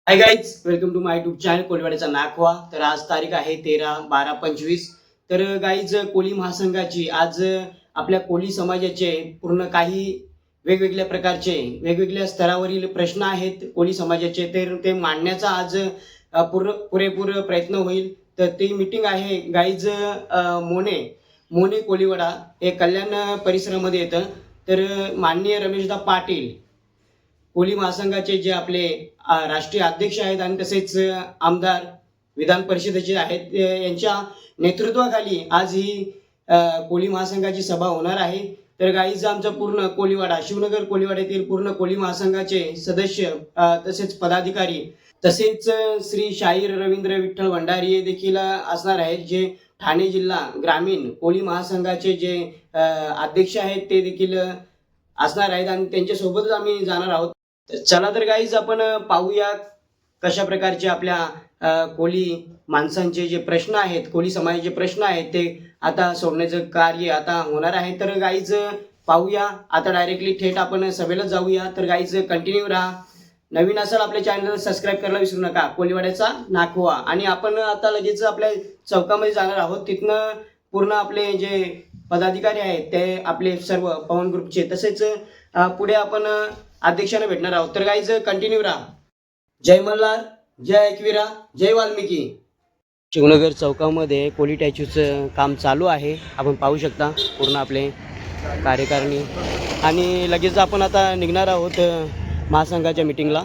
High guys, welcome to my YouTube channel कोलीवाड्याचा नाखवा. तर आज तारीख आहे 13/12/25. तर गाईज, कोली महासंघाची आज आपल्या कोली समाजाचे पूर्ण काही वेगवेगळ्या प्रकारचे वेगवेगळ्या स्तरावरील प्रश्न आहेत कोली समाजाचे, तर ते मांडण्याचा आज पुरेपूर प्रयत्न होईल. तर ती मीटिंग आहे गाईज मोने कोलीवाडा हे कल्याण परिसरामध्ये येतं. तर माननीय रमेशदा पाटील कोली महासंघाचे जे आपले राष्ट्रीय अध्यक्ष आहेत आणि तसेच आमदार विधान परिषदेचे आहेत, यांच्या नेतृत्वाखाली आज ही कोली महासंघाची सभा होणार आहे. तर गाईज, आमचा पूर्ण कोलीवाडा शिवनगर कोलीवाड्यातील पूर्ण कोली महासंघाचे सदस्य तसेच पदाधिकारी तसेच श्री शाहीर रवींद्र विठ्ठल भंडारी हे देखील असणार आहेत, जे ठाणे जिल्हा ग्रामीण कोली महासंघाचे जे अध्यक्ष आहेत ते देखील असणार आहेत आणि त्यांच्यासोबतच आम्ही जाणार आहोत. चला तर गाईज, आपण पाहूया कशा प्रकारचे आपल्या कोली माणसांचे जे प्रश्न आहेत, कोली समाजाचे प्रश्न आहेत, ते आता सोडण्याचं कार्य आता होणार आहे. तर गाईज, पाहूया आता डायरेक्टली थेट आपण सभेला जाऊया. तर गाईज, कंटिन्यू राहा. नवीन असाल आपल्या चॅनलला सबस्क्राईब करायला विसरू नका. कोलीवाड्याचा नाखवा. आणि आपण आता लगेच आपल्या चौकामध्ये जाणार आहोत. तिथनं पूर्ण आपले जे पदाधिकारी आहेत ते आपले सर्व पवन ग्रुपचे तसेच पुढे आपण अध्यक्षांना भेटणार आहोत. तर गाईज, कंटिन्यू राहा. जय मल्हार, जय एकवीरा, जय वाल्मिकी. शिवनगर चौकामध्ये कोली टॅच्यूचं काम चालू आहे. आपण पाहू शकता पूर्ण आपले कार्यकारिणी. आणि लगेच आपण आता निघणार आहोत महासंघाच्या मीटिंगला.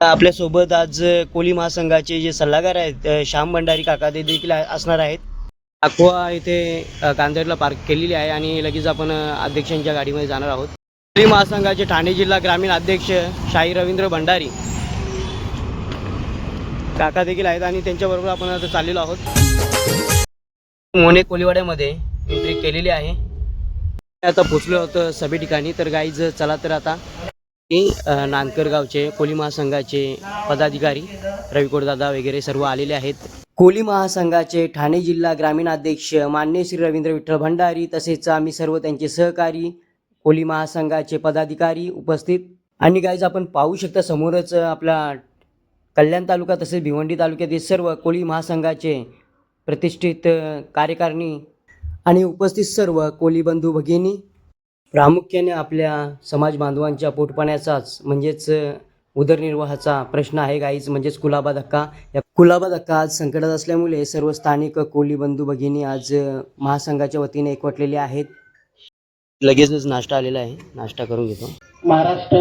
आपल्यासोबत आज कोली महासंघाचे जे सल्लागार आहेत श्याम भंडारी काका ते देखील असणार आहेत. अक्वा इथे कांदरला पार्क केलेली आहे आणि लगेच आपण अध्यक्षांच्या गाडीमध्ये जाणार आहोत. कोली महासंघाचे ठाणे जिल्हा ग्रामीण अध्यक्ष शाहीर रवींद्र भंडारी काका देखील आहेत आणि त्यांच्याबरोबर आपण आता चाललेलो आहोत. मोने कोलीवाड्यामध्ये एंट्री केलेली आहे. आता पोचलो होतो सभे ठिकाणी. तर गाईज, चला तर आता नानकर गावचे कोली महासंघाचे पदाधिकारी रविकोडदादा वगैरे सर्व आलेले आहेत. कोली महासंघाचे ठाणे जिल्हा ग्रामीण अध्यक्ष मान्य श्री रवींद्र विठ्ठल भंडारी तसेच आम्ही सर्व त्यांचे सहकारी कोली महासंघाचे पदाधिकारी उपस्थित. आणि गाईज, आपण पाहू शकता समोरच आपला कल्याण तालुका तसेच भिवंडी तालुक्यातील सर्व कोली महासंघाचे प्रतिष्ठित कार्यकारिणी आणि उपस्थित सर्व कोली बंधू भगिनी. प्रामुख्याने आपल्या समाज बांधवांच्या पोटपाण्याचाच म्हणजेच उदरनिर्वाहाचा प्रश्न आहे गाईज, म्हणजेच कुलाबा धक्का. या कुलाबा धक्का आज संकटात असल्यामुळे सर्व स्थानिक कोली बंधू भगिनी आज महासंघाच्या वतीने एकवटलेले आहेत. लगेचच नाश्ता आलेला आहे, नाश्ता करून घेतो. महाराष्ट्र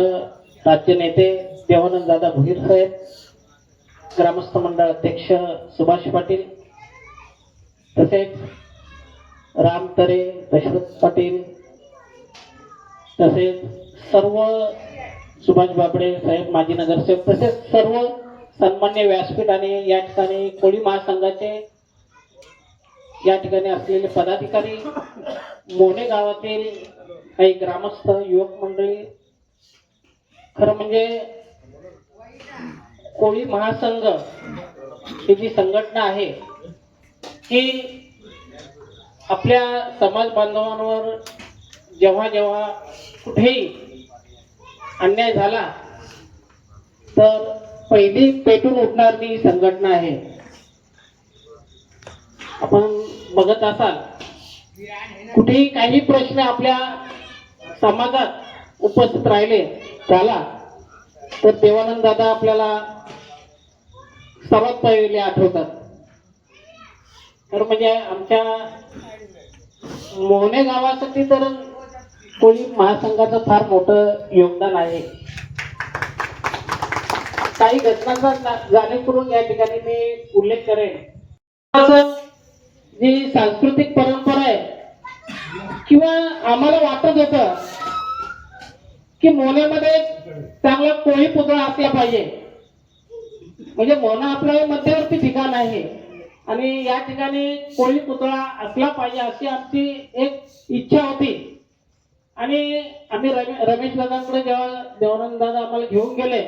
राज्य नेते देवानंददादा भोईर साहेब, ग्रामस्थ मंडळ अध्यक्ष सुभाष पाटील, तसेच राम तरे, दशरथ पाटील, तसेच सर्व सुभाष बाबडे साहेब माजी नगरसेवक, तसेच सर्व सन्मान्य व्यासपीठ आणि या ठिकाणी कोळी महासंघाचे या ठिकाणी असलेले पदाधिकारी, मोने गावातील काही ग्रामस्थ, युवक मंडळी. खरं म्हणजे कोळी महासंघ ही जी संघटना आहे की आपल्या समाज बांधवांवर जेव्हा जेव्हा कुठेही अन्याय झाला तर पहिली पेटून उठणारी संघटना आहे. आपण बघत असाल कुठेही काही प्रश्न आपल्या समाजात उपस्थित राहिले झाला तर देवानंद दादा आपल्याला सर्वात पहिले आठवतात. तर म्हणजे आमच्या मोहने गावासाठी तर कोळी महासंघाचं फार मोठं योगदान आहे. काही घटनांचा जाणीव करून या ठिकाणी मी उल्लेख करेन. जी सांस्कृतिक परंपरा आहे किंवा आम्हाला वाटत होतं की मोन्यामध्ये चांगला कोळी पुतळा असला पाहिजे, म्हणजे मोना आपलं मध्यवर्ती ठिकाण आहे आणि या ठिकाणी कोळी पुतळा असला पाहिजे अशी आमची एक इच्छा होती. आणि आम्ही रमेश दादांकडे जेव्हा देवानंद दादा आम्हाला घेऊन गेले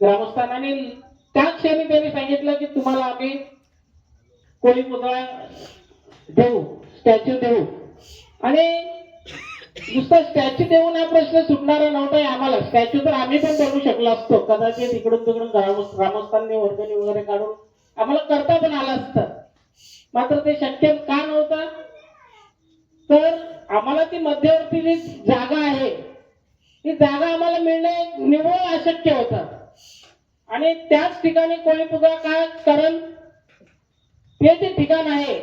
ग्रामस्थांना, आणि त्याच क्षणी त्यांनी सांगितलं की तुम्हाला आम्ही कोळी पुतळा देऊ, स्टॅच्यू देऊ. आणि नुसतं स्टॅच्यू देऊन हा प्रश्न सुटणारा नव्हता हे आम्हाला. स्टॅच्यू तर आम्ही पण बनवू शकलो असतो, कदाचित इकडून तिकडून ग्रामस्थांनी वर्गणी वगैरे काढून आम्हाला करता पण आलं असतं. मात्र ते शक्य का नव्हतं, तर आम्हाला ती मध्यवर्ती जी जागा आहे ती जागा आम्हाला मिळणे निव्वळ अशक्य होतं. आणि त्याच ठिकाणी कोळी पुतळा का, कारण ते जे ठिकाण आहे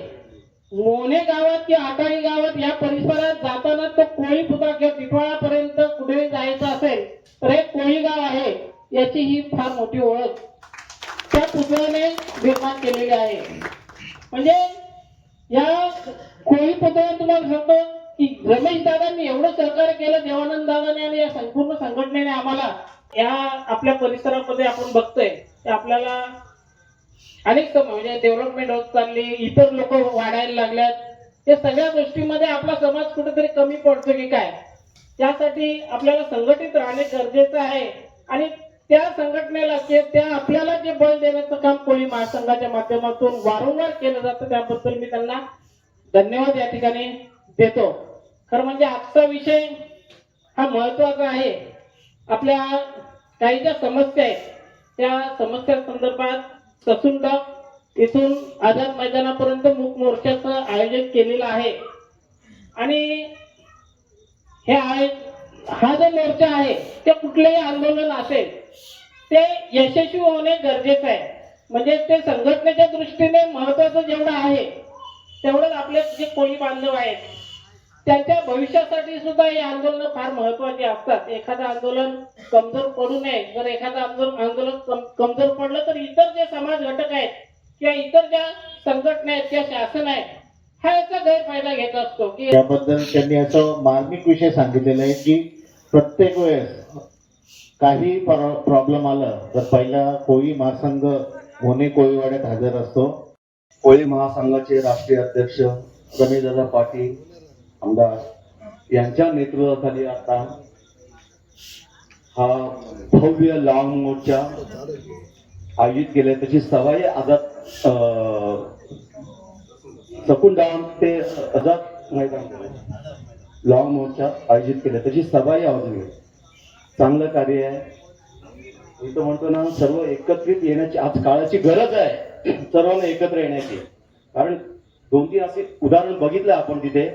मोने गावात किंवा आटाळी गावात या परिसरात जाताना तो कोळी पुतळा किंवा टिटवाळापर्यंत कुठेही जायचं असेल तर हे कोळी गाव आहे याची ही फार मोठी ओळख त्या पुतळ्याने निर्माण केलेली आहे. म्हणजे या कोळी पुतळ्यात तुम्हाला सांगतो की रमेश दादांनी एवढं सहकार्य केलं, देवानंद दादाने आणि या संपूर्ण संघटनेने आम्हाला. या आपल्या परिसरामध्ये आपण बघतोय की आपल्याला अनेक म्हणजे डेव्हलपमेंट होत चालली, इतर लोक वाढायला लागल्यात. या सगळ्या गोष्टींमध्ये आपला समाज कुठेतरी कमी पडतो की काय, त्यासाठी आपल्याला संघटित राहणे गरजेचं आहे. आणि त्या संघटनेला त्या आपल्याला जे बळ देण्याचं काम कोळी महासंघाच्या माध्यमातून वारंवार केलं जातं, त्याबद्दल मी त्यांना धन्यवाद या ठिकाणी देतो. खरं म्हणजे आजचा विषय हा महत्वाचा आहे. आपल्या काही ज्या समस्या आहेत त्या समस्या संदर्भात ससून इथून आझाद मैदानापर्यंत मूक मोर्चाचं आयोजन केलेलं आहे. आणि हा जो मोर्चा आहे ते कुठलेही आंदोलन असेल ते यशस्वी होणे गरजेचं आहे. म्हणजे ते संघटनेच्या दृष्टीने महत्वाचं जेवढं आहे तेवढंच आपले जे कोळी बांधव आहेत त्यांच्या भविष्यासाठी सुद्धा हे आंदोलन फार महत्वाचे असतात. एखादं आंदोलन कमजोर पडू नये. जर एखादं आंदोलन कमजोर पडलं तर इतर जे समाज घटक आहेत किंवा इतर ज्या संघटना आहेत किंवा शासन आहे हा याचा गैरफायदा घेत असतो. की त्याबद्दल त्यांनी असं मार्मिक विषय सांगितलेला आहे की प्रत्येक वेळेस काही प्रॉब्लेम आलं तर पहिला कोळी महासंघ होणे कोळीवाड्यात हजर असतो. कोळी महासंघाचे राष्ट्रीय अध्यक्ष रमेशदादा पाटील आमदार यांच्या नेतृत्वाखाली आता हा भव्य लांब मोर्चा आयोजित केलाय. त्याची सवाई आझाद सकून डाम ते आझाद मैदान लॉंग मोर्चा आयोजित केला, त्याची सवाई आयोजली. चांगलं कार्य आहे. मी तर म्हणतो ना, सर्व एकत्रित येण्याची आज काळाची गरज आहे, सर्वांना एकत्र येण्याची. कारण 2-3 असे उदाहरण बघितलं आपण तिथे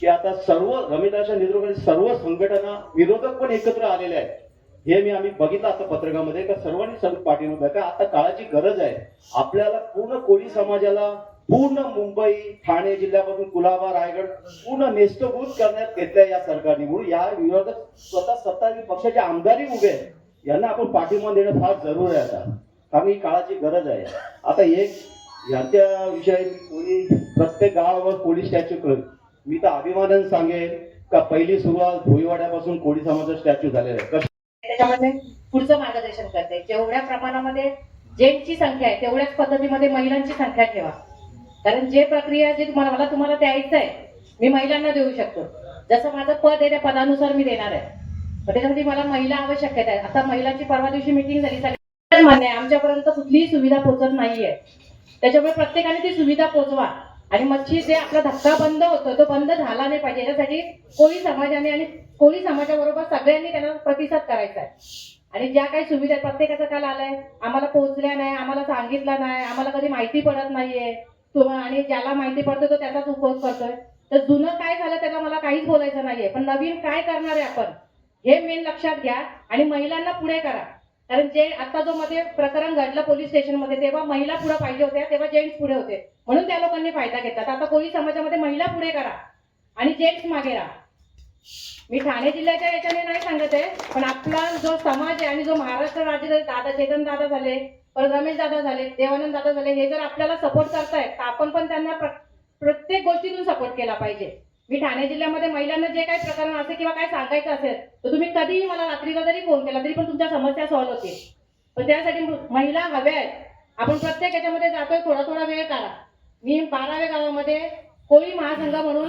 की आता सर्व रमेशदाच्या नेतृत्वाखाली सर्व संघटना विरोधक पण एकत्र आलेले आहेत. हे आम्ही बघितलं आता पत्रकामध्ये का सर्वांनी पाठिंबा, का आता काळाची गरज आहे. आपल्याला पूर्ण कोळी समाजाला पूर्ण मुंबई ठाणे जिल्ह्यापासून कुलाबा रायगड पूर्ण नेस्तभूत करण्यात घेतलंय या सरकारने. म्हणून या विरोधक स्वतः सत्ताधारी पक्षाचे आमदारही उभे आहेत, यांना आपण पाठिंबा देणं फार जरूर आहे आता, कारण ही काळाची गरज आहे. आता एक यांच्या विषयी प्रत्येक गावावर पोलीस स्टॅच्यू करेल. मी तर अभिमानाने सांगेन का पहिली सुरुवात भोईवाड्यापासून कोळी समाजाचा स्टॅच्यू झालेला आहे. त्याच्यामध्ये पुढचं मार्गदर्शन करते. जेवढ्या प्रमाणामध्ये जेंट्सची संख्या आहे तेवढ्याच पद्धतीमध्ये महिलांची संख्या ठेवा. कारण जे प्रक्रिया जे तुम्हाला द्यायचं आहे मी महिलांना देऊ शकतो. जसं माझं पद आहे त्या पदानुसार मी देणार आहे. त्याच्यासाठी मला महिला आवश्यक आहे. आता महिलांची परवा दिवशी मीटिंग झाली, सगळ्यांना मान्य आहे आमच्यापर्यंत कुठलीही सुविधा पोहोचत नाहीये. त्याच्यामुळे प्रत्येकाने ती सुविधा पोहोचवा. आणि मच्छी जे आपला धक्का बंद होतो तो बंद झाला नाही पाहिजे, याच्यासाठी कोळी समाजाने आणि कोळी समाजाबरोबर सगळ्यांनी त्यांना प्रतिसाद करायचा आहे. आणि ज्या काही सुविधा प्रत्येकाचा काल आलाय आम्हाला पोहोचल्या नाही, आम्हाला सांगितलं नाही, आम्हाला कधी माहिती पडत नाहीये, आणि ज्याला माहिती पडतो तो त्याचाच उपयोग करतोय. तर जुनं काय झालं त्याला मला काहीच बोलायचं नाहीये, पण नवीन काय करणार आहे आपण हे मेन लक्षात घ्या आणि महिलांना पुढे करा. कारण जे आता जो मध्ये प्रकरण घडलं पोलीस स्टेशनमध्ये तेव्हा महिला पुढे पाहिजे होत्या, तेव्हा जेंट्स पुढे होते, म्हणून त्या लोकांनी फायदा घेतला. आता कोळी समाजामध्ये महिला पुढे करा आणि जेंट्स मागे राहा. मी ठाणे जिल्ह्याच्या याच्याने नाही सांगत आहे, पण आपला जो समाज आहे आणि जो महाराष्ट्र राज्य दादा चेतन दादा झाले, परत रमेश दादा झाले, देवानंद दादा झाले, हे जर आपल्याला सपोर्ट करतायत तर आपण पण त्यांना प्रत्येक गोष्टीतून सपोर्ट केला पाहिजे. मी ठाणे जिल्ह्यामध्ये महिलांना जे काही प्रकरण असेल किंवा काय सांगायचं असेल तर तुम्ही कधीही मला रात्रीला जरी फोन केला तरी पण तुमच्या समस्या सॉल्व्ह होतील. पण त्यासाठी महिला हव्या आहेत. आपण प्रत्येक याच्यामध्ये जातोय, थोडा थोडा वेळ काढा. मी 12व्या गावामध्ये कोळी महासंघ म्हणून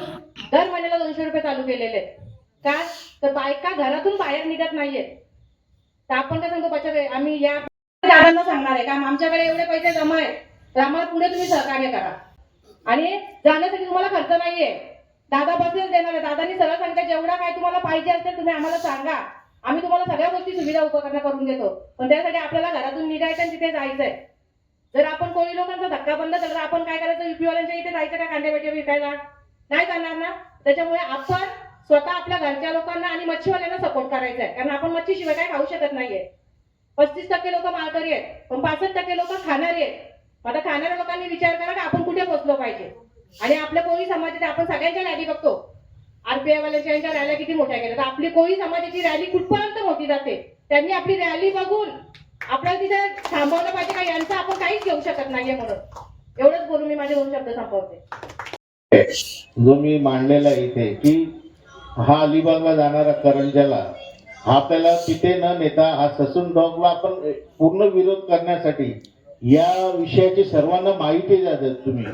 दर महिन्याला 200 रुपये चालू केलेले आहेत. का तर बायका घरातून बाहेर निघत नाहीयेत, तर आपण काय सांगतो बचत आम्ही या दादांना सांगणार आहे का आमच्याकडे एवढे पैसे जमा आहेत तर आम्हाला पुढे तुम्ही सहकार्य करा. आणि जाण्यासाठी तुम्हाला खर्च नाहीये, दादा बसेल देणार आहे. दादानी सरळ सांगता जेवढा काय तुम्हाला पाहिजे असेल तुम्ही आम्हाला सांगा, आम्ही तुम्हाला सगळ्या गोष्टी सुविधा उपकरणं करून देतो. पण त्यासाठी आपल्याला घरातून निघायचं आणि तिथे जायचंय. जर आपण कोळी लोकांचा धक्का बंद केला तर आपण काय करायचं, युपीवाल्यांच्या इथे जायचं का कांदे भजी विकायला? नाही जाणार ना. त्याच्यामुळे आपण स्वतः आपल्या घरच्या लोकांना आणि मच्छीवाल्यांना सपोर्ट करायचा आहे, कारण आपण मच्छी शिवाय काय खाऊ शकत नाहीये. 35% लोक माळकरी आहेत, पण 65% लोक खाणारी आहेत. आता खाणाऱ्या लोकांनी विचार करा की आपण कुठे पोहोचलो पाहिजे. आणि आपल्या कोळी समाजात आपण सगळ्यांच्या रॅली बघतो, आरपीआय वाल्यांच्या रॅल्या किती मोठ्या केल्या, तर आपली कोळी समाजाची रॅली कुठपर्यंत मोठी जाते. त्यांनी आपली रॅली बघून आपल्याला तिथे थांबवलं पाहिजे का, यांचं आपण काहीच घेऊ शकत नाहीये. म्हणून एवढंच बोलून मी माझे 2 शब्द संपवते. जो मी मांडलेला आहे इथे की हा अलिबागला जाणारा करंजाला हा आपल्याला तिथे न नेता हा ससून डॉगला आपण पूर्ण विरोध करण्यासाठी या विषयाची सर्वांना माहिती द्या. तुम्ही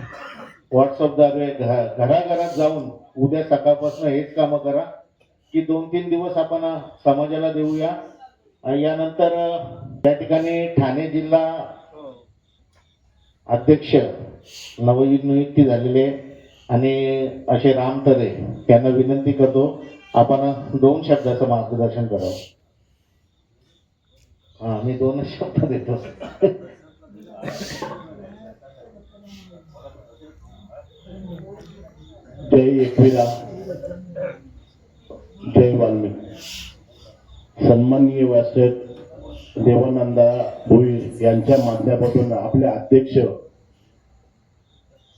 व्हॉट्सअपद्वारे घराघरात जाऊन उद्या सकाळपासून हेच कामं करा की 2-3 दिवस आपण समाजाला देऊया. यानंतर त्या ठिकाणी ठाणे जिल्हा अध्यक्ष नवनियुक्ती झालेले आणि असे राम तरे यांना विनंती करतो आपण 2 शब्दाचं मार्गदर्शन करावं. मी 2 शब्द देतो. जय एकविरा, जय वाल्मिकी. सन्माननीय व्यासपीठ देवानंदा भोईर यांच्या माध्यमातून आपले अध्यक्ष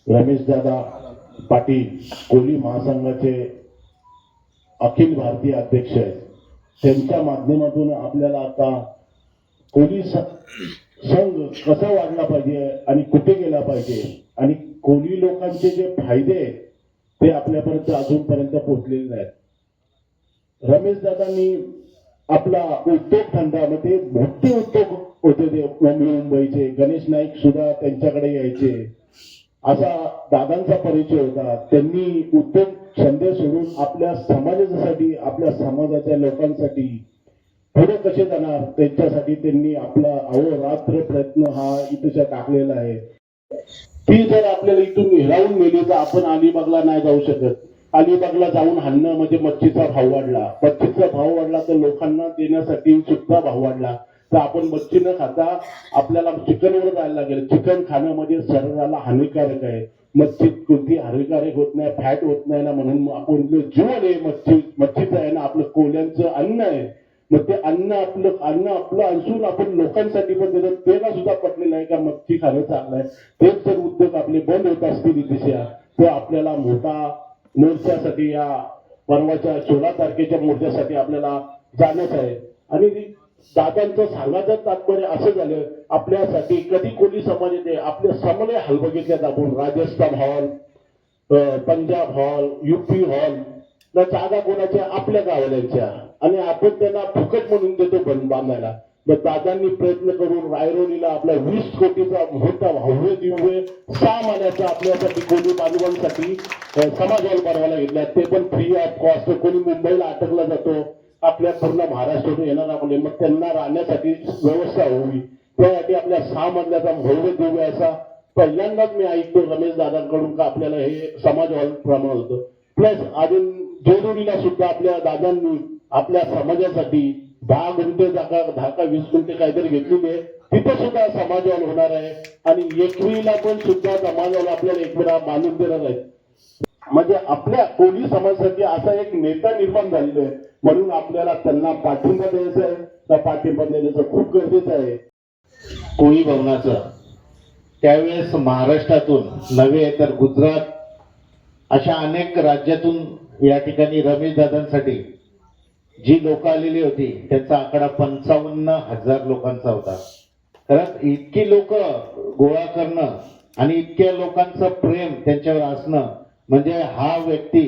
रमेशदादा पाटील कोळी महासंघाचे अखिल भारतीय अध्यक्ष आहेत, त्यांच्या माध्यमातून आपल्याला आता कोळी संघ कसा वाढला पाहिजे आणि कुठे गेला पाहिजे आणि कोळी लोकांचे जे फायदे आहेत ते आपल्यापर्यंत अजूनपर्यंत पोहोचलेले नाहीत. रमेशदादांनी आपला उद्योग धंद्यामध्ये मोठे उद्योग होते ते मुंबईचे, गणेश नाईक सुद्धा त्यांच्याकडे यायचे, असा दादांचा परिचय होता. त्यांनी उद्योग धंदे सोडून आपल्या समाजासाठी, आपल्या समाजाच्या लोकांसाठी पुढे कसे जाणार त्यांच्यासाठी त्यांनी आपला अहोरात्र प्रयत्न हा इथं टाकलेला आहे. ती जर आपल्याला इथून हिरावून नेली तर आपण अलिबागला नाही जाऊ शकत. अलिबागला जाऊन हाणणं म्हणजे मच्छीचा भाव वाढला, मच्छीचा भाव वाढला तर लोकांना देण्यासाठी सुद्धा भाव वाढला. तर आपण मच्छी न खाता आपल्याला चिकनवर जायला लागेल. चिकन खाणं म्हणजे शरीराला हानिकारक आहे. मच्छीत कोणती हानिकारक होत नाही, फॅट होत नाही ना, म्हणून आपण जीवन आहे मच्छीचं आहे ना, आपलं कोल्यांचं अन्न आहे. मग ते अन्न आपलं असून आपण लोकांसाठी पण देतो. त्याला सुद्धा पटलेलं आहे का मच्छी खाणं चांगलं आहे. तेच जर उद्योग आपले बंद होत असतील दिशा, तर आपल्याला मोठा मोर्चासाठी या परवाच्या 16 तारखेच्या मोर्चासाठी आपल्याला जाणंच आहे. आणि दादांचं सांगायचं तात्पर्य असं झालं, आपल्यासाठी कधी कोणी समाज येते आपल्या समले हॉल बघितल्यात आपण, Rajasthan hall, Punjab hall, UP hall ना, जागा कोणाच्या आपल्या गावाल्यांच्या, आणि आपण त्यांना फुकट म्हणून देतो बांधायला. मग दादांनी प्रयत्न करून रायरोलीला आपला 20 कोटीचा मोठा भव्य दिव्य 6 महिन्याचा आपल्यासाठी कोणी बांधवांसाठी समाज हॉल बनवायला घेतला. ते पण फ्री ऑफ कॉस्ट. कोणी मुंबईला अटकला जातो, आपल्या पूर्ण महाराष्ट्रातून येणार आपले, मग त्यांना राहण्यासाठी व्यवस्था होवी, त्यासाठी आपल्या 6 मजल्याचा भव्य दिव्य असा पहिल्यांदाच मी ऐकतो रमेश दादांकडून का आपल्याला हे समाज हॉल प्रमाण होतं. प्लस अजून जेजुरीला सुद्धा आपल्या दादांनी आपल्या समाजासाठी 10 गुंठे जागा, 10 का 20 गुंठे काहीतरी घेतलेली आहे. तिथे सुद्धा समाज हॉल होणार आहे. आणि एकवीला पण सुद्धा समाज हॉल आपल्याला एकविरा बांधून देणार आहे. म्हणजे आपल्या कोळी समाजासाठी असा एक नेता निर्माण झालेला आहे. म्हणून आपल्याला त्यांना पाठिंबा द्यायचा आहे. त्या पाठिंबा देण्याचं खूप गरजेचं आहे. कोळी भवनाचं त्यावेळेस महाराष्ट्रातून नव्हे तर गुजरात अशा अनेक राज्यातून या ठिकाणी रमेश दादांसाठी जी लोक आलेली होती त्यांचा आकडा 55,000 लोकांचा होता. तर इतकी लोक गोळा करणं आणि इतक्या लोकांचं प्रेम त्यांच्यावर असणं म्हणजे हा व्यक्ती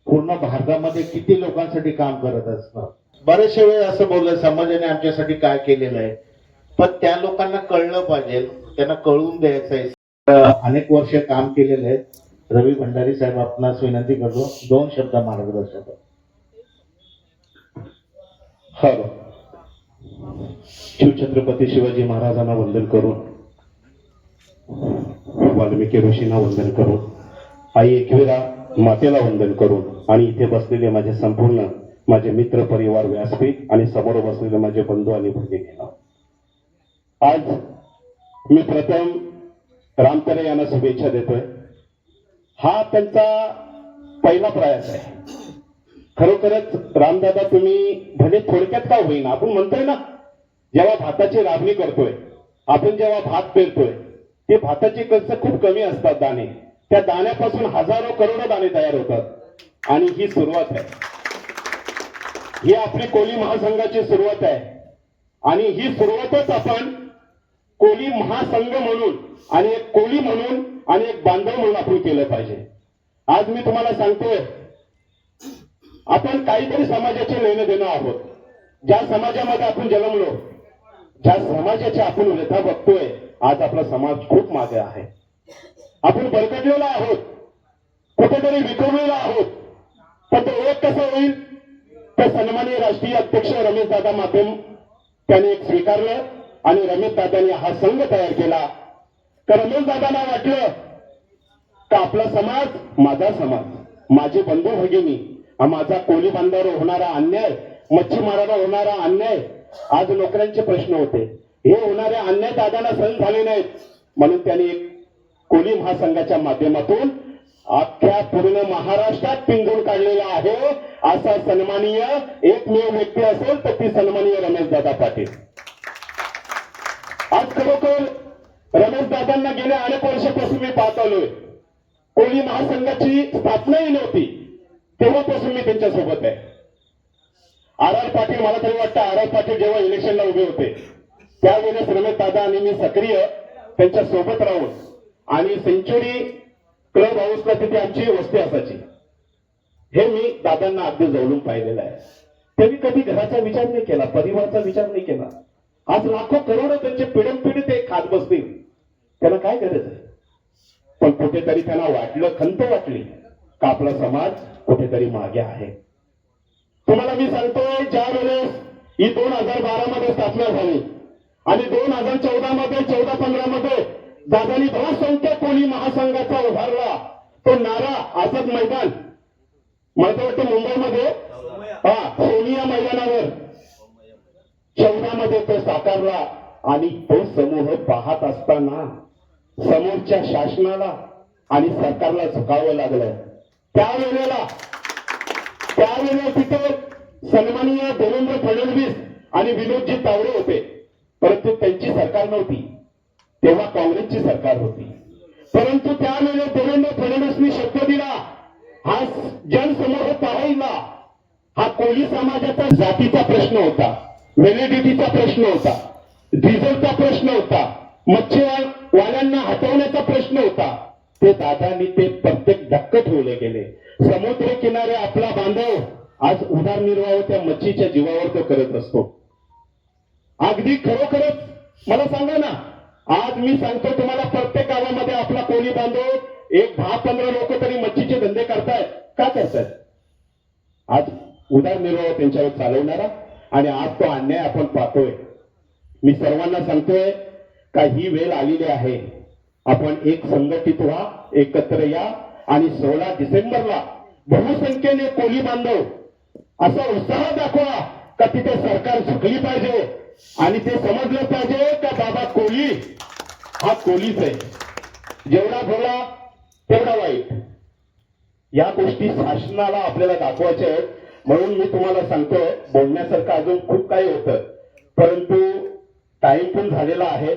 पूर्ण भारतामध्ये किती लोकांसाठी काम करत असणार. बरेचशे वेळ असं बोललं समाजाने आमच्यासाठी काय केलेलं आहे, पण त्या लोकांना कळलं पाहिजे, त्यांना कळून द्यायचं आहे. अनेक वर्ष काम केलेलं आहे. रवी भंडारी साहेब आपणास विनंती करतो 2 शब्द मार्गदर्शन. हर शिवछत्रपती शिवाजी महाराजांना वंदन करून, वाल्मिकी ऋषींना वंदन करून, आई एकविरा मातेला वंदन करून आणि इथे बसलेले माझे संपूर्ण माझे मित्र परिवार व्यासपीठ आणि समोर बसलेले माझे बंधू आणि भगिनी, आज मी प्रथम रामतरे यांना शुभेच्छा देतोय. हा त्यांचा पहिला प्रयास आहे. खरोखरच रामदादा, तुम्ही भले थोडक्यात का होईना, आपण म्हणतोय ना, जेव्हा भाताची राबणी करतोय, आपण जेव्हा भात पेरतोय, ते भाताची कणसं खूप कमी असतात दाणे, त्या दाण्यापासून हजारो करोडो दाणे तयार होतात आणि ही सुरुवात आहे. ही आपली कोली महासंघाची सुरुवात आहे आणि ही सुरुवातच आपण कोली महासंघ म्हणून आणि एक कोली म्हणून आणि एक बांधव म्हणून आपण केलं पाहिजे. आज मी तुम्हाला सांगतोय, आपण काहीतरी समाजाचे लेणं देणं आहोत. ज्या समाजामध्ये आपण जन्मलो, ज्या समाजाची आपण व्यथा बघतोय, आज आपला समाज खूप मागे आहे. आपण भरकटलेलो आहोत, कुठेतरी विखरलेलो आहोत. पण तो एक कसं होईल, तर सन्माननीय राष्ट्रीय अध्यक्ष रमेश दादा मातेम त्यांनी एक स्वीकारलं आणि रमेश दादांनी हा संघ तयार केला. तर रमेश दादांना वाटलं का आपला समाज, माझा समाज, माझे बंधू भगिनी, माझा कोली बांधावर होणारा अन्याय, मच्छीमाराला होणारा अन्याय, आज नोकऱ्यांचे प्रश्न होते, हे होणारे अन्याय दादांना सहन झाले नाहीत, म्हणून त्यांनी एक कोली महासंघाच्या माध्यमातून अख्ख्या पूर्ण महाराष्ट्रात पिंजून काढलेला आहे. असा सन्माननीय एकमेव व्यक्ती असेल तर ती सन्माननीय रमेश दादा पाटील. आज खरोखर रमेश दादांना गेल्या अनेक वर्षापासून मी पाहत आलोय. कोली महासंघाची स्थापनाही नव्हती तेव्हापासून मी त्यांच्या सोबत आहे. आर आर पाटील, मला तरी वाटतं आर आर पाटील जेव्हा इलेक्शनला उभे होते त्यावेळेस रमेश दादा आणि मी सक्रिय त्यांच्या सोबत राहून आणि सेंच्युरी क्लब हाऊसला तिथे आमची वस्ती असायची. हे मी दादांना अगदी जवळून पाहिलेलं आहे. त्यांनी कधी घराचा विचार नाही केला, परिवाराचा विचार नाही केला. आज लाखो करोडो त्यांचे पिढ्यानपिढी ते खात बसतील, त्यांना काय गरज आहे. पण कुठेतरी त्यांना वाटलं, खंत वाटली का आपला समाज कुठेतरी मागे आहे. तुम्हाला मी सांगतोय, ज्या वेळेस ही 2012 मध्ये स्थापना झाली आणि 2014 मध्ये 14-15 मध्ये दादानी बहुसंख्य कोली महासंघाचा उभारला तो नारा आझाद मैदान, मला तर वाटतं मुंबईमध्ये सोनिया मैदानावर 14 मध्ये तो साकारला. आणि तो समूह पाहत असताना समोरच्या शासनाला आणि सरकारला झुकावं लागलं. त्यावेळेला तिथे सन्माननीय देवेंद्र फडणवीस आणि विनोदजी तावडे होते, परंतु त्यांची सरकार नव्हती, तेव्हा काँग्रेसची सरकार होती. परंतु त्यावेळेस देवेंद्र फडणवीसनी शब्द दिला, हा जनसमूह पाहायला, हा कोली समाजाचा जातीचा प्रश्न होता, व्हॅलिडिटीचा प्रश्न होता, डिझेलचा प्रश्न होता, मच्छीवाल्यांना हटवण्याचा प्रश्न होता. ते दादांनी ते प्रत्येक धक्क ठेवले गेले. समुद्र किनारे आपला बांधव आज उदरनिर्वाह त्या मच्छीच्या जीवावर तो करत असतो. अगदी खरोखरच मला सांगा ना, आज मी सांगतो तुम्हाला, प्रत्येक गावामध्ये आपला कोली बांधव एक 10-15 लोक तरी मच्छीचे धंदे करतायत. का करतायत? आज उदरनिर्वाह त्यांच्यावर चालवणारा आणि आज तो अन्याय आपण पाहतोय. मी सर्वांना सांगतोय का ही वेळ आलेली आहे, आपण एक संघटित व्हा, एकत्र या आणि 16 डिसेंबरला बहुसंख्येने कोली बांधव असा उत्साह दाखवा का तिथे सरकार झुकली पाहिजे आणि ते समजलं पाहिजे का बाबा कोली हा कोलीच आहे. जेवढा भला तेवढा वाईट, या गोष्टी शासनाला आपल्याला दाखवायच्या आहेत. म्हणून मी तुम्हाला सांगतोय, बोलण्यासारखं अजून खूप काही होतं, परंतु टाइम पण झालेला आहे.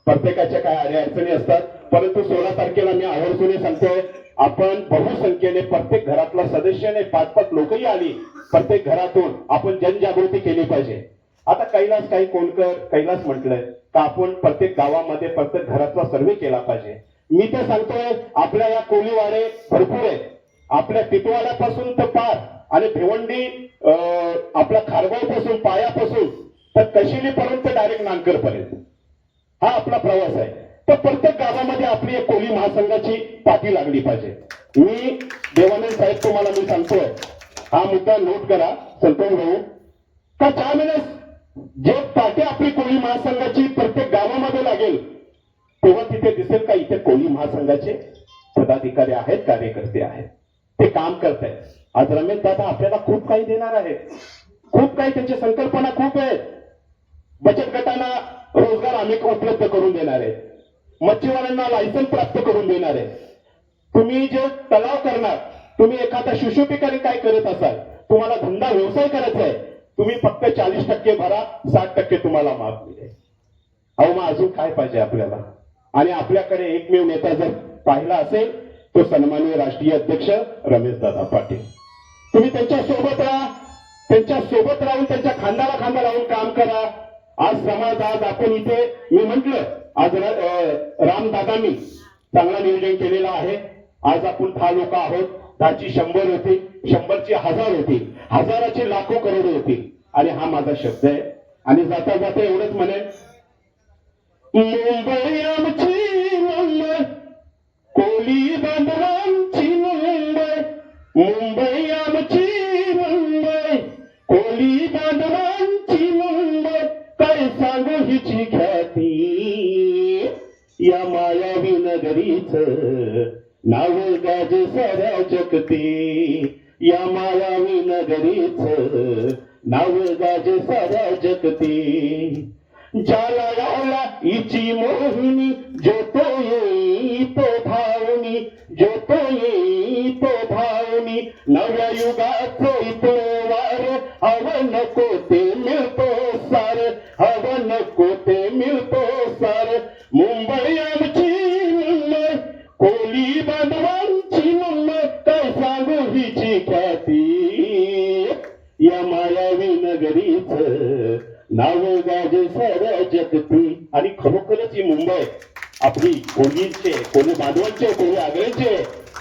प्रत्येकाच्या काय अडचणी असतात, परंतु 16 तारखेला मी आवर्जून सांगतोय, आपण बहुसंख्येने प्रत्येक घरातला सदस्याने 5-5 लोकही आली, प्रत्येक घरातून आपण जनजागृती केली पाहिजे. आता कैलास म्हटलंय का आपण प्रत्येक गावामध्ये प्रत्येक घरातला सर्वे केला पाहिजे. मी तर सांगतोय, आपल्या या कोलीवाडे भरपूर आहेत, आपल्या टिटवाल्यापासून तर पार आणि भिवंडी आपल्या खारगावपासून पायापासून तर कशिलीपर्यंत डायरेक्ट नानकरपर्यंत हा आपला प्रवास आहे. तर प्रत्येक गावामध्ये आपली एक कोली महासंघाची पाठी लागली पाहिजे. मी देवानंद साहेब तुम्हाला मी सांगतोय, हा मुद्दा नोट करा संतोष भाऊ, का 4 महिन्यात जे पाठी आपली कोली महासंघाची प्रत्येक गावामध्ये लागेल तेव्हा तिथे दिसेल का इथे कोली महासंघाचे पदाधिकारी आहेत, कार्यकर्ते आहेत. ते काम करत आहेत. आज रमेश दादा आपल्याला खूप काही देणार आहे, खूप काही त्यांच्या संकल्पना खूप आहेत. बचत गटांना रोजगार आम्ही उपलब्ध करून देणार आहे, मच्छीमारांना लायसन्स प्राप्त करून देणार आहे. तुम्ही जे तलाव करणार, तुम्ही एखादा शिशुपिकाने काय करत असाल, तुम्हाला धंदा व्यवसाय करायचा आहे, तुम्ही फक्त 40% भरा, 60% तुम्हाला माफ मिळेल. अहो मग अजून काय पाहिजे आपल्याला? आणि आपल्याकडे एकमेव नेता जर पाहिला असेल तो सन्माननीय राष्ट्रीय अध्यक्ष रमेशदादा पाटील. तुम्ही त्यांच्या सोबत राहा, त्यांच्या सोबत राहून त्यांच्या खांद्याला खांदा लावून काम करा. आज समाज, आज आपण इथे, मी म्हंटल आज रामदादांनी चांगला नियोजन केलेलं आहे. आज आपण 10 लोक आहोत, 10ची 100 होती, 100ची 1000 होती, 1000ची लाखो करोड होती. आणि हा माझा शब्द आहे. आणि जाता जाता एवढंच म्हणेन, मुंबई आमची मुंबई, कोली बांधवांची मुंबई, मुंबई आमची मुंबई, कोली बांधवांची मुंबई, काय सांगू हिची ख्याती, या मायावी नगरीच नाव गाज साऱ्या जगती, या मायावी नगरीच नाव गाज साऱ्या जगती. ज्याला याला हिची मोहिनी, जो तो येई तो भावनी, जो तो येई तो भावनी, नव्या युगाचं इथं वार, हवं नको ते मिळतो सार, हवं नको ते मिळतो सार. मुंबई आमची मुंबई, कोली बांधवांची मुंबई, काय सांगू हिची ख्याती, या मायावी नगरीच नाव गाज साऱ्या जगती. आणि खरोखरच ही मुंबई आपली कोलींचे, कोली बांधवांचे, कोली आगळ्यांचे.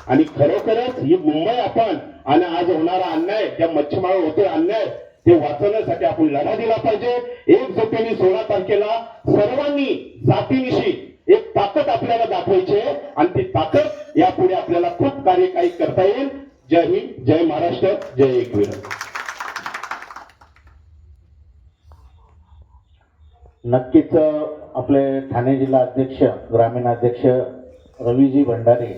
आणि खरोखरच ही मुंबई आपण, आणि आज होणारा अन्याय, त्या मच्छीमार होते अन्याय, ते वाचवण्यासाठी आपण लढा दिला पाहिजे. एकजुटीने 16 तारखेला सर्वांनी जातीनिशी एक ताकद आपल्याला दाखवायची आहे. आणि ती ताकद यापुढे आपल्याला खूप कार्य काही करता येईल. जय हिंद, जय महाराष्ट्र, जय एकवीर. नक्कीच आपले ठाणे जिल्हा अध्यक्ष, ग्रामीण अध्यक्ष रवीजी भंडारे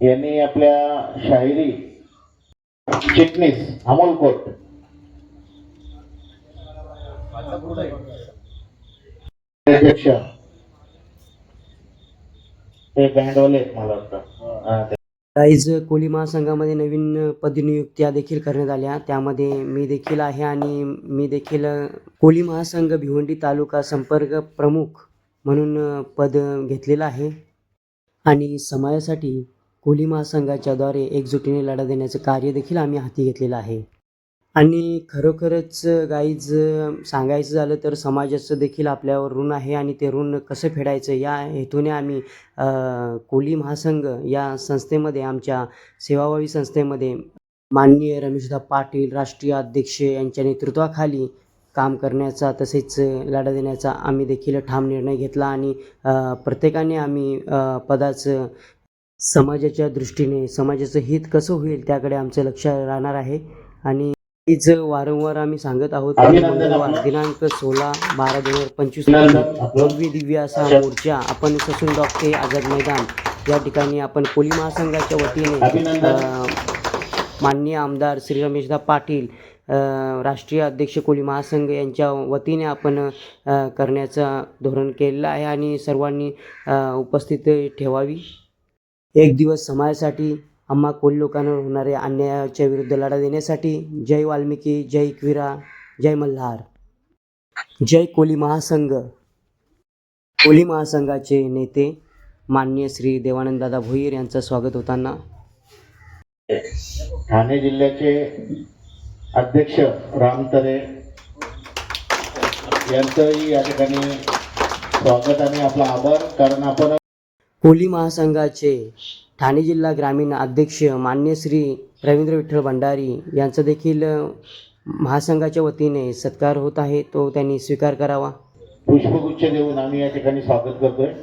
यांनी आपल्या शाहिरी चिटणीस अमोल कोट अध्यक्ष, ते बँडवाले मला वाटतं. गाईज कोली महासंघामध्ये नवीन पदनियुक्त्या देखील करण्यात आल्या, त्यामध्ये मी देखील आहे. आणि मी देखील कोली महासंघ भिवंडी तालुका संपर्क प्रमुख म्हणून पद घेतलेलं आहे. आणि समाजासाठी कोली महासंघाच्याद्वारे एकजुटीने लढा देण्याचं कार्य देखील आम्ही हाती घेतलेलं आहे. आणि खरोखरच गाईज सांगायचं झालं तर समाजाचं देखील आपल्यावर ऋण आहे, आणि ते ऋण कसं फेडायचं या हेतूने आम्ही कोली महासंघ या संस्थेमध्ये, आमच्या सेवाभावी संस्थेमध्ये माननीय रमेशदा पाटील राष्ट्रीय अध्यक्ष यांच्या नेतृत्वाखाली काम करण्याचा, तसेच लढा देण्याचा आम्ही देखील ठाम निर्णय घेतला. आणि प्रत्येकाने आम्ही पदाचं समाजाच्या दृष्टीने, समाजाचं हित कसं होईल त्याकडे आमचं लक्ष राहणार आहे. आणि हीच वारंवार आम्ही सांगत आहोत, मंगळवार दिनांक 16/12/2025 भव्य दिव्य असा मोर्चा आपण ससून डॉक ते आझाद मैदान या ठिकाणी आपण कोली महासंघाच्या वतीने माननीय आमदार श्री रमेशदा पाटील राष्ट्रीय अध्यक्ष कोली महासंघ यांच्या वतीने आपण करण्याचं धोरण केलेलं आहे. आणि सर्वांनी उपस्थित ठेवावी. एक दिवस समाजासाठी, आम्हा कोली लोकांवर होणाऱ्या अन्यायाच्या विरुद्ध लढा देण्यासाठी. जय वाल्मिकी, जय एकविरा, जय मल्हार, जय कोली महासंघ. कोली महासंघाचे नेते माननीय श्री देवानंददादा भोईर यांचं स्वागत होताना. ठाणे जिल्ह्याचे अध्यक्ष राम तरे यांचंही या ठिकाणी स्वागत आणि आपला आभार. कारण आपण कोली महासंघाचे ठाणे जिल्हा ग्रामीण अध्यक्ष मान्य श्री रवींद्र विठ्ठल भंडारी यांचा देखील महासंघाच्या वतीने सत्कार होत आहे, तो त्यांनी स्वीकार करावा. पुष्पगुच्छ देऊन आम्ही या ठिकाणी स्वागत करतोय.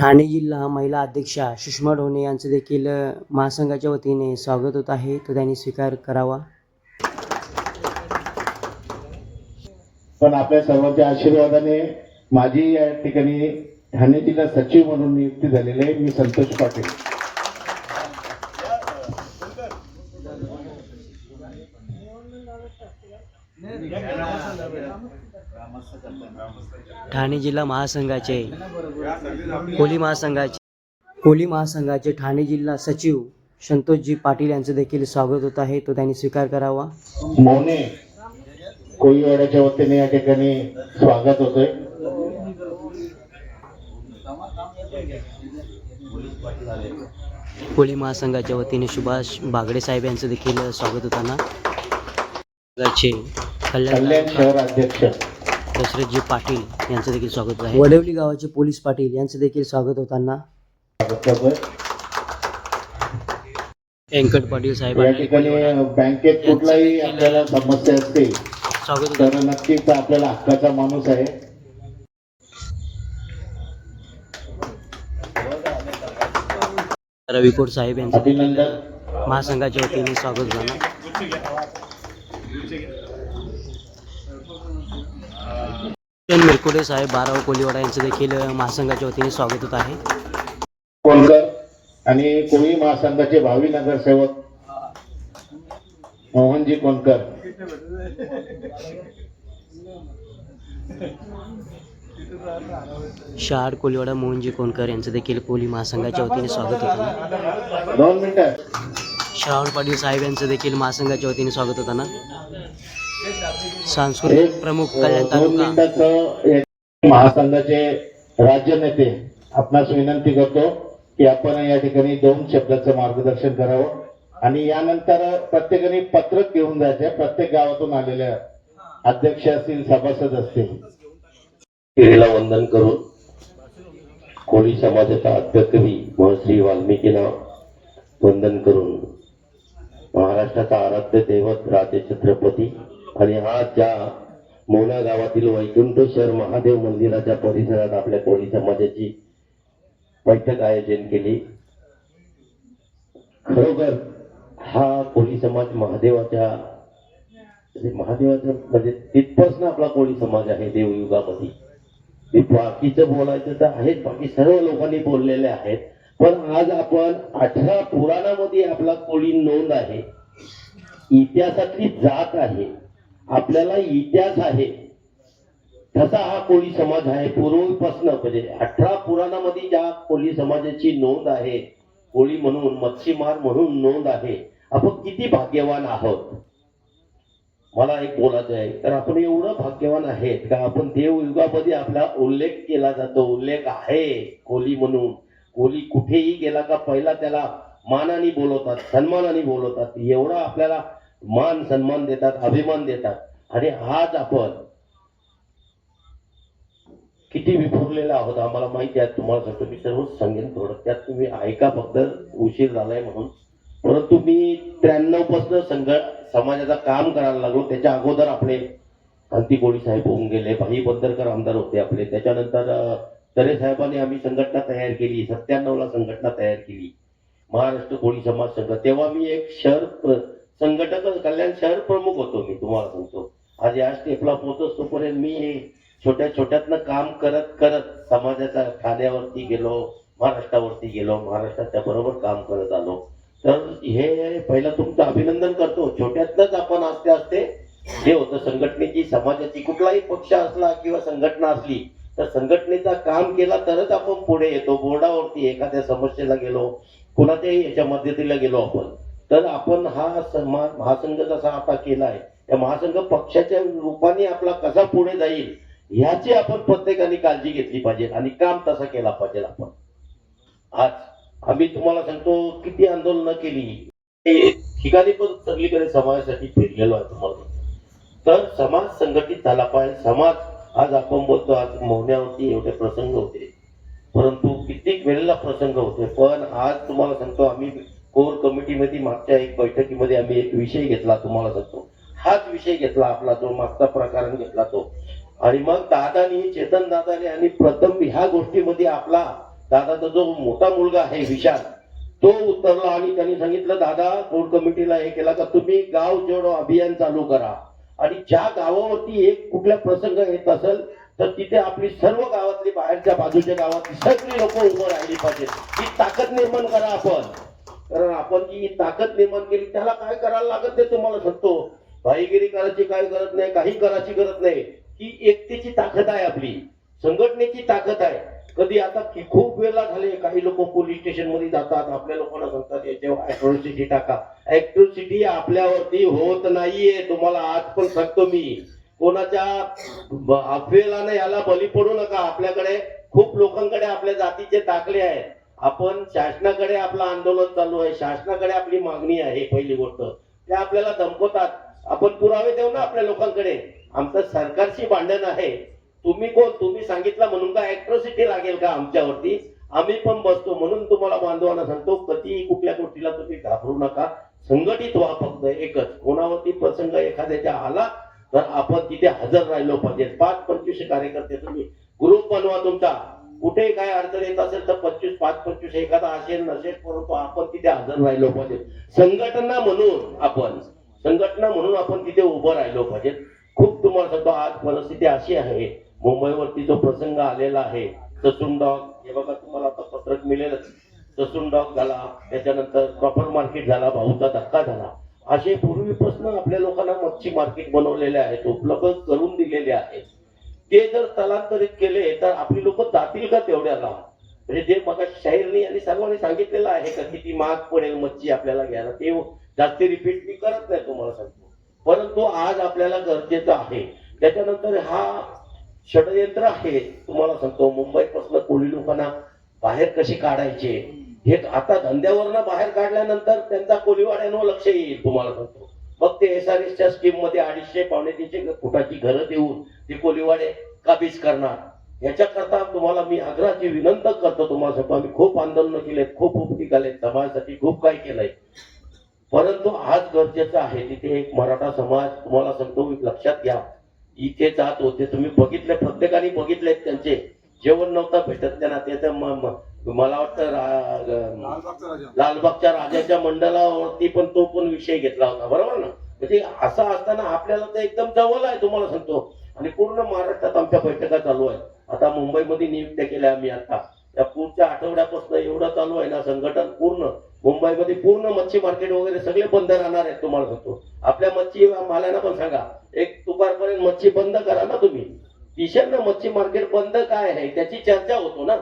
ठाणे जिल्हा महिला अध्यक्षा सुषमा ढोणे यांचं देखील महासंघाच्या वतीने स्वागत होत आहे, तो त्यांनी स्वीकार करावा. पण आपल्या सर्वांच्या आशीर्वादाने माझी या ठिकाणी ठाणे जिल्हा सचिव म्हणून नियुक्ती झालेली आहे. मी संतोष पाटील. ठाणे जिल्हा महासंघाचे कोली महासंघाचे ठाणे जिल्हा सचिव संतोषजी पाटील यांचं देखील स्वागत होत आहे, तो त्यांनी स्वीकार करावा. मोने कोळीवाड्याच्या वतीने या ठिकाणी स्वागत होतोय. कोली महासंघाच्या वतीने सुभाष बागडे साहेब यांचं देखील स्वागत होताना कल्याण शहर अध्यक्ष दशरथजी पाटील यांचं देखील स्वागत आहे. वडवली गावाचे पोलीस पाटील यांचं देखील स्वागत होताना स्वागत करतोय. व्यंकट पाटील साहेब या ठिकाणी बँकेत कुठलाही आपल्याला समस्या असते स्वागत तर होताना नक्कीच आपल्याला हक्काचा माणूस आहे. रविकोट साहेब यांचं अभिनंदन. महासंघाच्या वतीने स्वागत होताना मिरकुडे साहेब बाराव कोलीवाडा यांचं देखील महासंघाच्या वतीने स्वागत होत आहे. कोणकर आणि कोळी महासंघाचे भावी नगरसेवक मोहनजी कोणकर. शहाड कोलीवाडा मोहनजी कोणकर यांचं देखील कोली महासंघाच्या वतीने स्वागत होताना 2 मिनिटं. श्रावण पाटील साहेब यांचं देखील महासंघाच्या वतीने स्वागत होताना सांस्कृतिक प्रमुख कल्याण 2 तालुका मिनिटाचं महासंघाचे राज्य नेते आपणास विनंती करतो की आपण या ठिकाणी 2 शब्दाचं मार्गदर्शन करावं आणि यानंतर प्रत्येकाने पत्रक घेऊन जायचं. प्रत्येक गावातून आलेल्या अध्यक्ष असतील, सभासद असतील. पिढीला वंदन करून कोळी समाजाचा अध्यक्षवी महर्षी वाल्मिकींना वंदन करून महाराष्ट्राचा आराध्य दैवत राजे छत्रपती आणि हा ज्या मोना गावातील वैकुंठेश्वर महादेव मंदिराच्या परिसरात आपल्या कोळी समाजाची बैठक आयोजन केली. खरोखर हा कोळी समाज महादेवाच्या म्हणजे तिथपासून आपला कोळी समाज आहे देवयुगामध्ये. बाकीचं बोलायचं तर आहेच, बाकी सर्व लोकांनी बोललेले आहेत. पण आज आपण 18 पुराणामध्ये आपला कोळी नोंद आहे, इतिहासातली जात आहे, आपल्याला इतिहास आहे. तसा हा कोळी समाज आहे पूर्वीपासून. म्हणजे 18 पुराणामध्ये ज्या कोळी समाजाची नोंद आहे, कोळी म्हणून मच्छीमार म्हणून नोंद आहे. आपण किती भाग्यवान आहोत. मला एक बोलायचं आहे तर आपण एवढं भाग्यवान आहेत का आपण देवयुगामध्ये आपला उल्लेख केला जातो, उल्लेख आहे कोळी म्हणून. कोळी कुठेही गेला का पहिला त्याला मानाने बोलवतात, सन्मानाने बोलवतात. एवढा आपल्याला मान सन्मान देतात, अभिमान देतात. आणि आज आपण किती विखुरलेले आहोत आम्हाला माहिती आहे. तुम्हाला सांगतो मी सर्वच सांगेन थोडं, त्यात तुम्ही ऐका फक्त, उशीर झालाय म्हणून. परंतु मी 93 पासून समाजाचं काम करायला लागलो. त्याच्या अगोदर आपले कांती कोळी साहेब होऊन गेले, भाई बंदरकर आमदार होते आपले. त्याच्यानंतर तरे साहेबांनी आम्ही संघटना तयार केली. 97ला संघटना तयार केली, महाराष्ट्र कोळी समाज संघ. तेव्हा मी एक शहर संघटक, कल्याण शहर प्रमुख होतो मी, तुम्हाला सांगतो. आज या स्टेपला पोहोचत तोपर्यंत मी छोट्या छोट्यातनं काम करत करत समाजाच्या ठाण्यावरती गेलो, महाराष्ट्रावरती गेलो, महाराष्ट्राच्या बरोबर काम करत आलो. तर हे पहिलं तुमचं अभिनंदन करतो. छोट्यातनंच आपण आस्ते आस्ते जे होतं संघटनेची, समाजाची, कुठलाही पक्ष असला किंवा संघटना असली तर संघटनेचा काम केला तरच आपण पुढे येतो. बोर्डावरती एखाद्या समस्येला गेलो, कुणाच्याही याच्या मदतीला गेलो आपण, तर आपण हा महासंघ जसा आता केलाय, त्या महासंघ पक्षाच्या रूपाने आपला कसा पुढे जाईल ह्याची आपण प्रत्येकाने काळजी घेतली पाहिजे आणि काम तसा केला पाहिजे. आपण आज आम्ही तुम्हाला सांगतो किती आंदोलनं केली, ठिकाणी पण सगळीकडे समाजासाठी फिरलेलो आहे. तुम्हाला तर समाज संघटित झाला पाहिजे. समाज आज आपण बोलतो, आज मोहण्यावरती एवढे प्रसंग होते, परंतु कित्येक वेळेला प्रसंग होते. पण आज तुम्हाला सांगतो आम्ही कोर कमिटीमध्ये मागच्या एक बैठकीमध्ये आम्ही एक विषय घेतला. तुम्हाला सांगतो हाच विषय घेतला आपला, जो मागचा प्रकरण घेतला तो. आणि मग दादानी, चेतन दादाने आणि प्रथम ह्या गोष्टीमध्ये आपला दादाचा जो मोठा मुलगा आहे विशाल, तो उतरला आणि त्यांनी सांगितलं, दादा कोर कमिटीला हे केला का तुम्ही गाव जोडो अभियान चालू करा आणि ज्या गावावरती एक कुठला प्रसंग येत असेल तर तिथे आपली सर्व गावातली बाहेरच्या बाजूच्या गावातली सगळी लोक उभं राहिली पाहिजेत. ही ताकद निर्माण करा आपण. कारण आपण जी ताकद निर्माण केली त्याला काय करायला लागत ते तुम्हाला सांगतो. भाईगिरी करायची काय गरज नाही, काही करायची गरज नाही. ही एकतेची ताकद आहे, आपली संघटनेची ताकद आहे. कधी आता खूप वेळा झाले काही लोक पोलीस स्टेशन मध्ये जातात, आपल्या लोकांना सांगतात याच्यावर ऍट्रॉसिटी टाका. ऍट्रॉसिटी आपल्यावरती होत नाहीये, तुम्हाला आज पण सांगतो मी. कोणाच्या अफवेला नाही याला बली पडू नका. आपल्याकडे खूप लोकांकडे आपल्या जातीचे दाखले आहेत. आपण शासनाकडे आपलं आंदोलन चालू आहे, शासनाकडे आपली मागणी आहे. पहिली गोष्ट ते आपल्याला धमकवतात. आपण पुरावे देऊ ना आपल्या लोकांकडे. आमचं सरकारशी भांडण आहे. तुम्ही कोण, तुम्ही सांगितलं म्हणून का ऍट्रॉसिटी लागेल का आमच्यावरती? आम्ही पण बसतो. म्हणून तुम्हाला बांधवांना सांगतो, कधी कुठल्या गोष्टीला तुम्ही घाबरू नका. संघटित व्हा. फक्त एकच, कोणावरती प्रसंग एखाद्याच्या आला तर आपण तिथे हजर राहिलो पाहिजे. 5-25 कार्यकर्ते तुम्ही ग्रुप बनवा तुमचा. कुठे काय अडचण येत असेल तर 5-25 एखादा असेल नसेल, परंतु आपण तिथे हजर राहिलो पाहिजे. संघटना म्हणून आपण तिथे उभं राहिलो पाहिजे. खूप तुम्हाला सांगतो आज परिस्थिती अशी आहे, मुंबईवरती जो प्रसंग आलेला आहे, ससून डॉग, हे बघा तुम्हाला आता पत्रक मिळेलच. ससून डॉग झाला, त्याच्यानंतर प्रॉपर मार्केट झाला, भाऊचा धक्का झाला. असे पूर्वीपासून आपल्या लोकांना मच्छी मार्केट बनवलेले आहेत, उपलब्ध करून दिलेले आहेत. ते जर स्थलांतरित केले तर आपली लोक जातील का तेवढ्याला? म्हणजे जे मग शाहीरनी आणि सर्वांनी सांगितलेलं आहे का किती महाग पडेल मच्छी आपल्याला घ्यायला, ते जास्ती रिपीट मी करत नाही तुम्हाला सांगतो. परंतु आज आपल्याला गरजेचं आहे. त्याच्यानंतर हा षडयंत्र आहे तुम्हाला सांगतो. मुंबईपासून कोळी लोकांना बाहेर कसे काढायचे हे आता धंद्यावरनं बाहेर काढल्यानंतर त्यांचा कोळीवाड्यांवर लक्ष येईल तुम्हाला सांगतो. मग ते SRSच्या स्कीम मध्ये 250-300 फुटाची घरं देऊन ते कोळीवाडे काबीज करणार. याच्याकरता तुम्हाला मी आग्रहाची विनंती करतो. तुम्हाला सांगतो आम्ही खूप आंदोलन केलेत, खूप उपटी केलेत, समाजासाठी खूप काही केलंय. परंतु आज गरजेचं आहे तिथे एक मराठा समाज तुम्हाला सांगतो लक्षात घ्या. इथे जात होते, तुम्ही बघितले, प्रत्येकाने बघितलेत, त्यांचे जेवण नव्हतं भेटत त्यांना. ते मला वाटतं लालबागच्या राजाच्या मंडळावरती पण तो पण विषय घेतला होता, बरोबर ना? म्हणजे असं असताना आपल्याला तर एकदम जवळ आहे तुम्हाला सांगतो. आणि पूर्ण महाराष्ट्रात आमच्या बैठका चालू आहेत. आता मुंबईमध्ये नियुक्त्या केल्या आम्ही. आता या पुढच्या आठवड्यापासून एवढं चालू आहे ना संघटन. पूर्ण मुंबईमध्ये पूर्ण मच्छी मार्केट वगैरे सगळे बंद राहणार आहेत तुम्हाला सांगतो. आपल्या मच्छी मालांना पण सांगा एक दुपारपर्यंत मच्छी बंद करा ना तुम्ही. दिशेनं मच्छी मार्केट बंद काय आहे त्याची चर्चा होतो ना.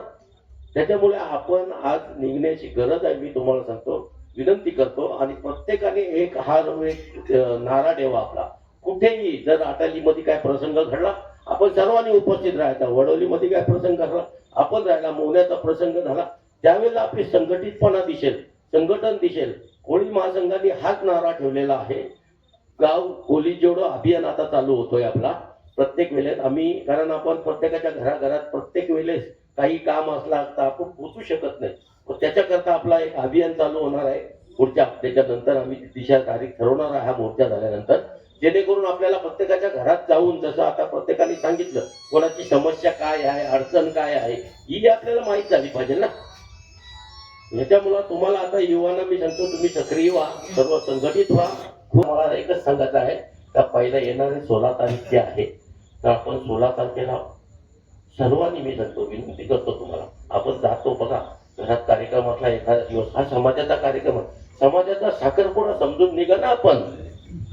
त्याच्यामुळे आपण आज निघण्याची गरज आहे. मी तुम्हाला सांगतो, विनंती करतो. आणि प्रत्येकाने एक नारा ठेवा आपला. कुठेही जर अटालीमध्ये काय प्रसंग घडला आपण सर्वांनी उपस्थित राहायचा. वडोलीमध्ये काय प्रसंग घडला आपण राहायला. मोहण्याचा प्रसंग झाला त्यावेळेला आपली संघटितपणा दिसेल, संघटन दिसेल. कोळी महासंघाने हाच नारा ठेवलेला आहे. गाव कोळी जोडो अभियान आता चालू होतोय आपला. प्रत्येक वेळेस आम्ही, कारण आपण प्रत्येकाच्या घराघरात प्रत्येक वेळेस काही काम असला असता आपण पोचू शकत नाही. त्याच्याकरता आपला एक अभियान चालू होणार आहे पुढच्या हप्त्याच्या नंतर. आम्ही दिशा तारीख ठरवणार आहे हा मोर्चा झाल्यानंतर, जेणेकरून आपल्याला प्रत्येकाच्या घरात जाऊन, जसं आता प्रत्येकाने सांगितलं कोणाची समस्या काय आहे, अडचण काय आहे, ही आपल्याला माहीत झाली पाहिजे ना. याच्यामुळे तुम्हाला आता युवांना मी सांगतो तुम्ही सक्रिय व्हा, सर्व संघटित व्हा. मला एकच सांगायचं आहे का पहिला येणारे 16 तारीख जे आहे तर आपण 16 तारखेला सर्वांनी मी सांगतो, विनंती करतो तुम्हाला, आपण जातो बघा घरात कार्यक्रम असला एखादा दिवस, हा समाजाचा कार्यक्रम आहे. समाजाचा साखरपुडा समजून निघा ना आपण.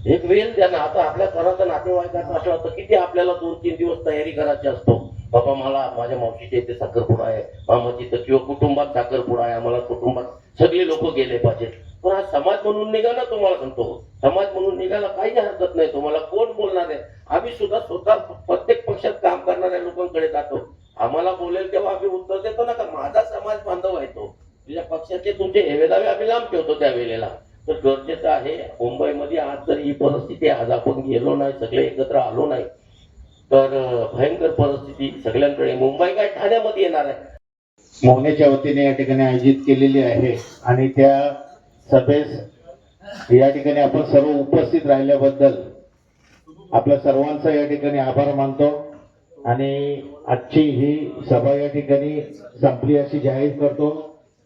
एक वेळ द्या ना. आता आपल्या घराचा नातेवाईकाचा असं होतं किती आपल्याला 2-3 दिवस तयारी करायची असतो. बाबा मला माझ्या मावशीच्या इथे साखरपुडा आहे, मामाची इथं, किंवा कुटुंबात साखरपुडा आहे, आम्हाला कुटुंबात सगळे लोक गेले पाहिजेत. पण हा समाज म्हणून निघा ना. तुम्हाला सांगतो समाज म्हणून निघायला काही हरकत नाही. तुम्हाला कोण बोलणार आहे? आम्ही सुद्धा स्वतः प्रत्येक पक्षात काम करणाऱ्या लोकांकडे जातो. आम्हाला बोलेल तेव्हा आम्ही उत्तर देतो ना, का माझा समाज बांधव आहे तो. तुझ्या पक्षाचे तुमचे हेवेदावे आम्ही लांब ठेवतो त्या वेळेला. तर गरजेचं आहे मुंबईमध्ये आज जर ही परिस्थिती, आज आपण गेलो नाही, सगळे एकत्र आलो नाही, तर भयंकर परिस्थिती सगळ्यांकडे. मुंबई काय ठाण्यामध्ये येणार आहे. मोहनेच्या वतीने या ठिकाणी आयोजित केलेली आहे आणि त्या सभेस या ठिकाणी आपण सर्व उपस्थित राहिल्याबद्दल आपल्या सर्वांचा या ठिकाणी आभार मानतो. आणि आजची ही सभा या ठिकाणी संपली अशी जाहीर करतो.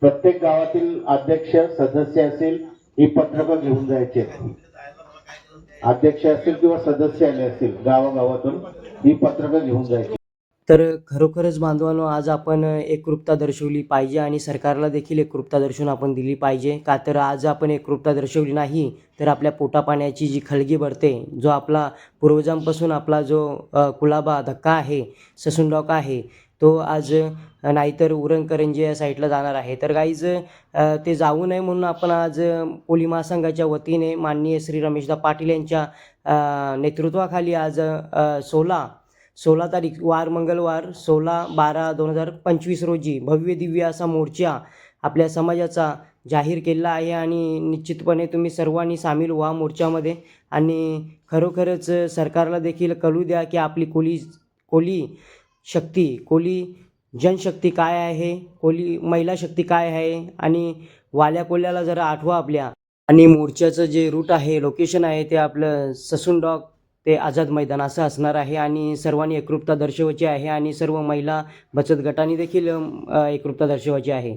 प्रत्येक गावातील अध्यक्ष सदस्य असतील ही पत्रकं घेऊन जायचे. अध्यक्ष असतील किंवा सदस्य आले असतील गावागावातून ही पत्रकं घेऊन जायची. तर खरोखरच बांधवांनो, आज आपण एकरूपता दर्शवली पाहिजे आणि सरकारला देखील एकरूपता दर्शवून आपण दिली पाहिजे. का तर आज आपण एकरूपता दर्शवली नाही तर आपल्या पोटापाण्याची जी खळगी भरते, जो आपला पूर्वजांपासून आपला जो कुलाबा धक्का आहे, ससून डॉक आहे, तो आज नाहीतर उरणकरंजी या साईडला जाणार आहे. तर गाईज ते जाऊ नये म्हणून आपण आज कोली महासंघाच्या वतीने माननीय श्री रमेशदा पाटील यांच्या नेतृत्वाखाली आज 16 तारीख वार मंगळवार 16/12/2025 रोजी भव्य दिव्य असा मोर्चा आपल्या समाजाचा जाहीर केला आहे. आणि निश्चितपणे तुम्ही सर्वांनी सामील व्हा मोर्चामध्ये आणि खरोखरच सरकारला देखील कळू द्या की आपली कोली शक्ती, कोली जनशक्ती काय आहे, कोली महिला शक्ती काय आहे. आणि वाल्या कोल्याला जरा आठवा आपल्या. आणि मोर्चाचं जे रूट आहे, लोकेशन आहे, ते आपलं ससून डॉक ते आझाद मैदान असं असणार आहे. आणि सर्वांनी एकरूपता दर्शवायची आहे आणि सर्व महिला बचत गटांनी देखील एकरूपता दर्शवायची आहे.